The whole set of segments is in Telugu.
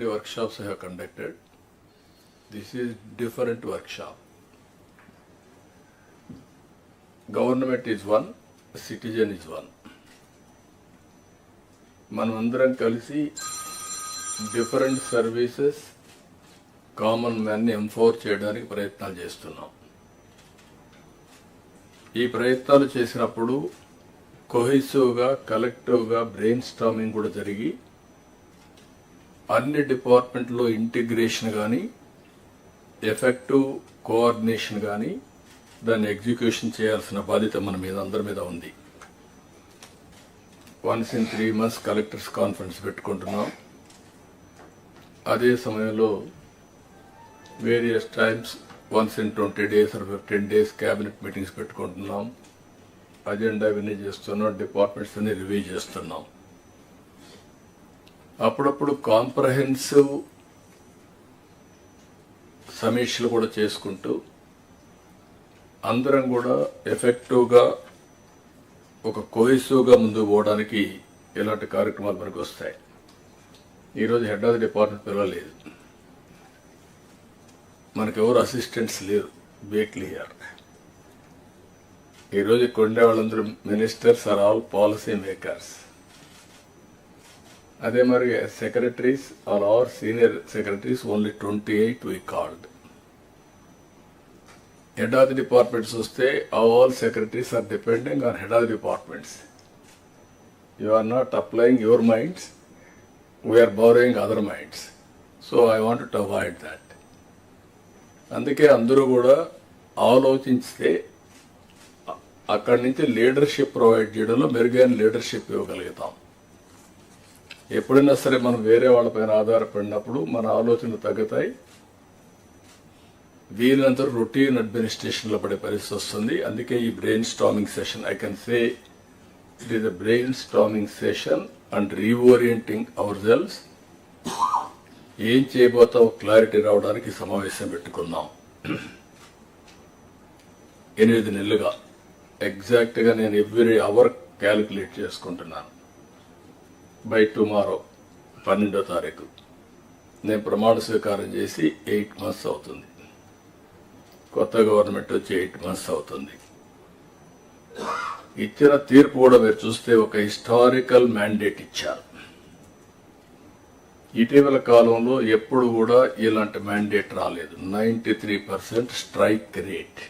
Workshops I have conducted. This is different workshop. Government is one, citizen is one. మనమందరం కలిసి డిఫరెంట్ సర్వీసెస్ కామన్ మ్యాన్ని ఎంపవర్ చేయడానికి ప్రయత్నాలు చేస్తున్నాం. ఈ ప్రయత్నాలు చేసినప్పుడు కొహెసివ్గా కలెక్టివ్గా బ్రెయిన్ స్టార్మింగ్ కూడా జరిగి అన్ని డిపార్ట్మెంట్లో ఇంటిగ్రేషన్ కానీ ఎఫెక్టివ్ కోఆర్డినేషన్ కానీ దాన్ని ఎగ్జిక్యూషన్ చేయాల్సిన బాధ్యత మన మీద అందరి మీద ఉంది. Once in 3 months collectors conference పెట్టుకుంటున్నాం. అదే సమయంలో various times once in 20 days or 15 days cabinet meetings పెట్టుకుంటున్నాం. అజెండా విని చేస్తున్నాం, డిపార్ట్మెంట్స్ అన్ని రివ్యూ చేస్తున్నాం. అప్పుడప్పుడు కాంప్రహెన్సివ్ సమీక్షలు కూడా చేసుకుంటూ అందరం కూడా ఎఫెక్టివ్గా ఒక కోహెసివ్గా ముందుకు పోవడానికి ఇలాంటి కార్యక్రమాలు మనకు వస్తాయి. ఈరోజు హెడ్ ఆఫ్ ది డిపార్ట్మెంట్ పిలవలేదు, మనకెవరు అసిస్టెంట్స్ లేరు. Be clear. ఈరోజు ఇక్కడ ఉండే వాళ్ళందరూ ministers are all policy makers. అదే మరి secretaries are are senior secretaries only 28 we called. Head of the departments వస్తే all secretaries are depending on head of the departments. You are not applying your minds, we are borrowing other minds. So I want to avoid that. అందుకే అందరూ కూడా ఆలోచిస్తే అక్కడి నుంచి లీడర్షిప్ ప్రొవైడ్ చేయడంలో మెరుగైన లీడర్షిప్ ఇవ్వగలుగుతాం. ఎప్పుడైనా సరే మనం వేరే వాళ్ళపైన ఆధారపడినప్పుడు మన ఆలోచనలు తగ్గుతాయి. వీళ్ళంతా రొటీన్ అడ్మినిస్ట్రేషన్లో పడే పరిస్థితి వస్తుంది. అందుకే ఈ brain storming session, I can say it is a brain storming session and reorienting hour cells. ఏం చేయబోతాం క్లారిటీ రావడానికి సమావేశం పెట్టుకున్నాం. 8 నెలలుగా ఎగ్జాక్ట్గా నేను ఎవ్రీ అవర్ క్యాలిక్యులేట్ చేసుకుంటున్నాను. బై టుమారో 12వ తారీఖు నేను ప్రమాణ స్వీకారం చేసి 8 months అవుతుంది. కొత్త గవర్నమెంట్ వచ్చి 8 months అవుతుంది. ఇచ్చిన తీర్పు కూడా మీరు చూస్తే ఒక హిస్టారికల్ మ్యాండేట్ ఇచ్చారు. ఇటీవల కాలంలో ఎప్పుడు కూడా ఇలాంటి మ్యాండేట్ రాలేదు. 93% స్ట్రైక్ రేట్.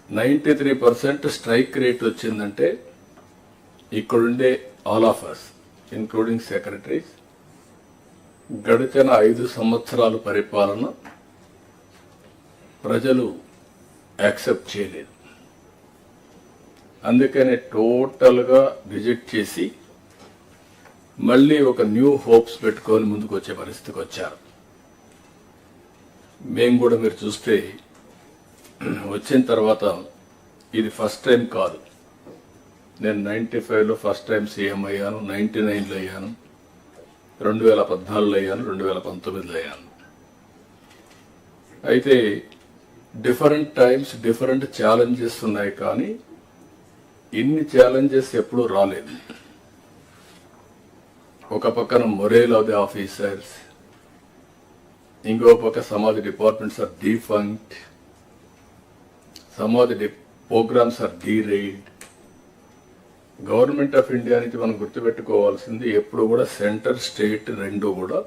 93% స్ట్రైక్ రేట్ వచ్చిందంటే ఇక్కడుండే all of us including secretaries గడిచిన 5 సంవత్సరాల పరిపాలన ప్రజలు యాక్సెప్ట్ చేయలేదు. అందుకనే టోటల్గా రిజెక్ట్ చేసి మళ్ళీ ఒక న్యూ హోప్స్ పెట్టుకొని ముందుకు వచ్చే పరిస్థితికి వచ్చారు. మేము కూడా మీరు చూస్తే వచ్చిన తర్వాత ఇది ఫస్ట్ టైం కాదు. నేను 95లో ఫస్ట్ టైం సీఎం అయ్యాను, 99లో అయ్యాను, 2014లో అయ్యాను, 2019లో అయ్యాను. అయితే డిఫరెంట్ టైమ్స్ డిఫరెంట్ ఛాలెంజెస్ ఉన్నాయి, కానీ ఇన్ని ఛాలెంజెస్ ఎప్పుడూ రాలేదు. ఒక పక్కన మొరేల్ ఆఫ్ ది ఆఫీసర్స్, ఇంకో పక్క some of the departments are defunct, some of the programs are derailed. Government of India నుంచి మనం గుర్తుపెట్టుకోవాల్సింది ఎప్పుడు కూడా సెంటర్ స్టేట్ రెండు కూడా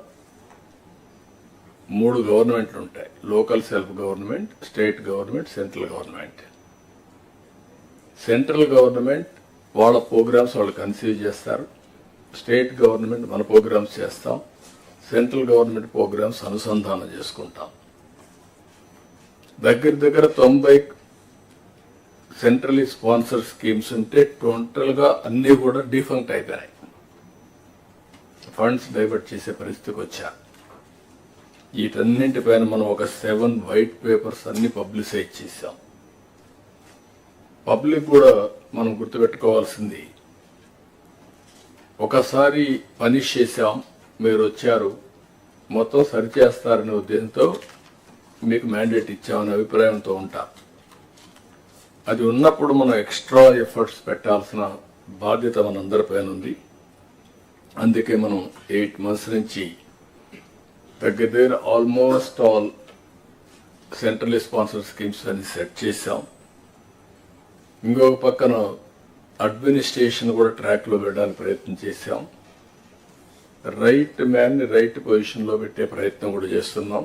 3 గవర్నమెంట్లు ఉంటాయి. Local self government, state government, central government. Central government వాళ్ళ ప్రోగ్రామ్స్ వాళ్ళు కన్సీవ్ చేస్తారు, స్టేట్ గవర్నమెంట్ మన ప్రోగ్రామ్స్ చేస్తాం, సెంట్రల్ గవర్నమెంట్ ప్రోగ్రామ్స్ అనుసంధానం చేసుకుంటాం. దగ్గర 90 సెంట్రలీ స్పాన్సర్ స్కీమ్స్ ఉంటే టోటల్గా అన్నీ కూడా డిఫంక్ట్ అయిపోయినాయి. ఫండ్స్ డైవర్ట్ చేసే పరిస్థితికి వచ్చారు. వీటన్నింటిపైన మనం ఒక 7 white papers అన్ని పబ్లిసైజ్ చేశాం. పబ్లిక్ కూడా మనం గుర్తుపెట్టుకోవాల్సింది, ఒకసారి పనిష్ చేశాం, మీరు వచ్చారు, మొత్తం సరిచేస్తారనే ఉద్దేశంతో మీకు మ్యాండేట్ ఇచ్చామనే అభిప్రాయంతో ఉంటాం. అది ఉన్నప్పుడు మనం ఎక్స్ట్రా ఎఫర్ట్స్ పెట్టాల్సిన బాధ్యత మనందరిపైన ఉంది. అందుకే మనం 8 months నుంచి దగ్గర almost all central sponsor schemes అని సెట్ చేశాం. ఇంకొక పక్కన అడ్మినిస్ట్రేషన్ కూడా ట్రాక్లో పెట్టడానికి ప్రయత్నం చేశాం. రైట్ మ్యాన్ని రైట్ పొజిషన్లో పెట్టే ప్రయత్నం కూడా చేస్తున్నాం.